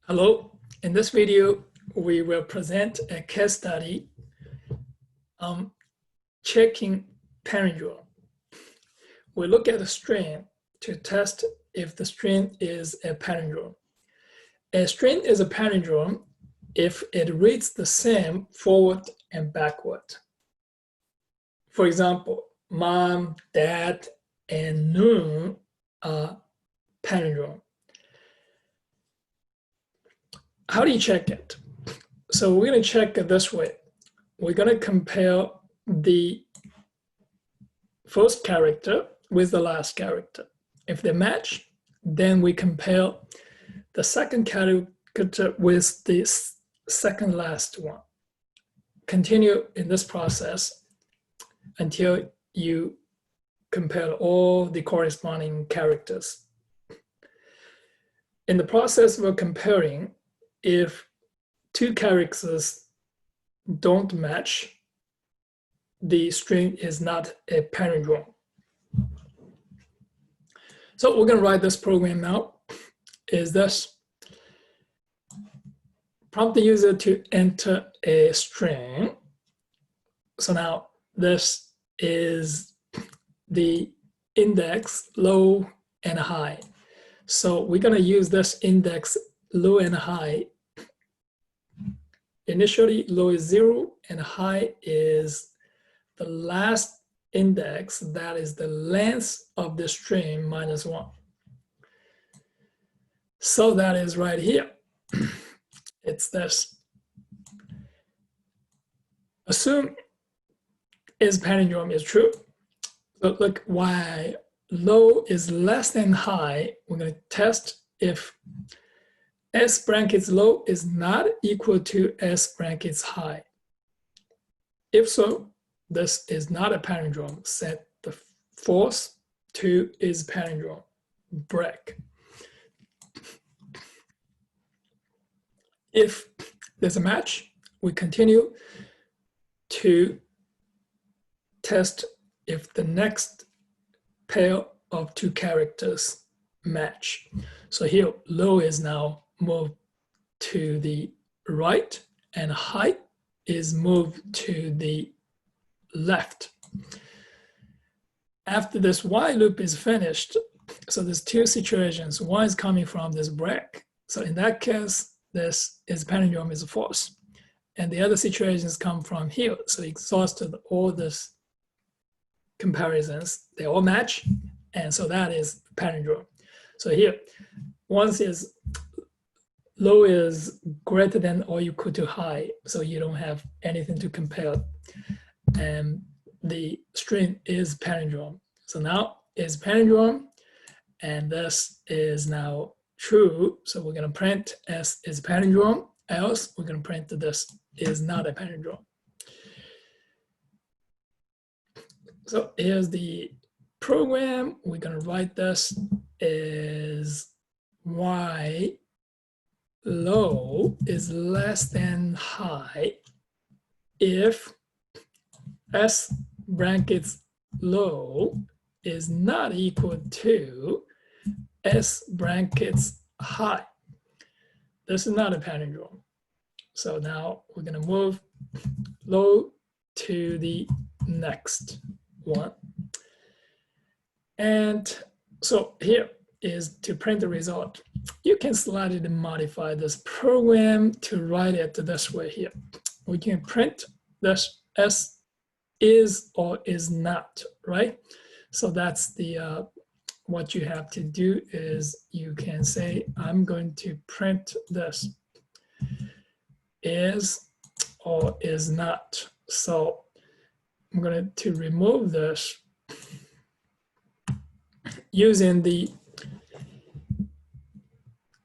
Hello, in this video, we will present a case study on checking palindrome. We look at the string to test if the string is a palindrome. A string is a palindrome if it reads the same forward and backward. For example, mom, dad, and noon are palindrome. How do you check it? So we're going to check it this way. We're going to compare the first character with the last character. If they match, then we compare the second character with the second last one. Continue in this process until you compare all the corresponding characters. In the process of comparing, if two characters don't match, the string is not a palindrome. So we're going to write this program now. Is this: prompt the user to enter a string. So now this is the index low and high. So we're going to use this index low and high. Initially, low is 0 and high is the last index, that is the length of the string minus 1. So that is right here. It's this. Assume is palindrome is true. So look, while low is less than high, we're going to test if S brackets low is not equal to S brackets high. If so, this is not a palindrome. Set the false to is palindrome. Break. If there's a match, we continue to test if the next pair of two characters match. So here, low is now moved to the right and high is moved to the left. After this while loop is finished, so there's two situations. One is coming from this break. So in that case, this is palindrome is false. And the other situations come from here. So exhausted all these comparisons, they all match. And so that is palindrome. So here, once is low is greater than or equal to high, so you don't have anything to compare. And the string is palindrome. So now is palindrome, and this is now true. So we're going to print S is palindrome, else we're going to print that this is not a palindrome. So here's the program. We're going to write this is Y low is less than high if S brackets low is not equal to S brackets high. This is not a palindrome. So now we're going to move low to the next one. And so here is to print the result. You can slightly modify this program to write it this way here. We can print this S is or is not, right? So that's the what you have to do is you can say, I'm going to print this is or is not. So I'm going to remove this using the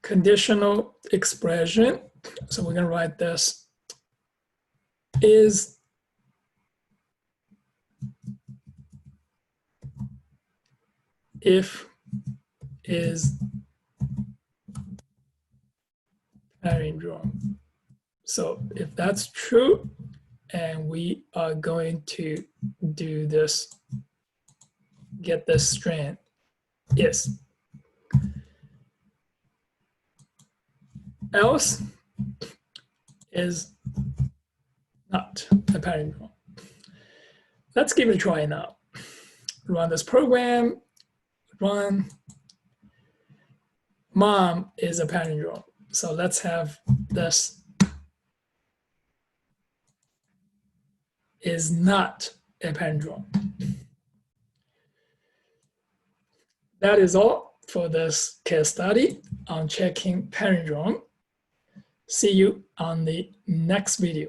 conditional expression. So we're going to write this is if is palindrome. So if that's true, and we are going to do this, get this string is. else is not a palindrome. Let's give it a try now. Run this program, run. Mom is a palindrome. So let's have this is not a palindrome. That is all for this case study on checking palindrome. See you on the next video.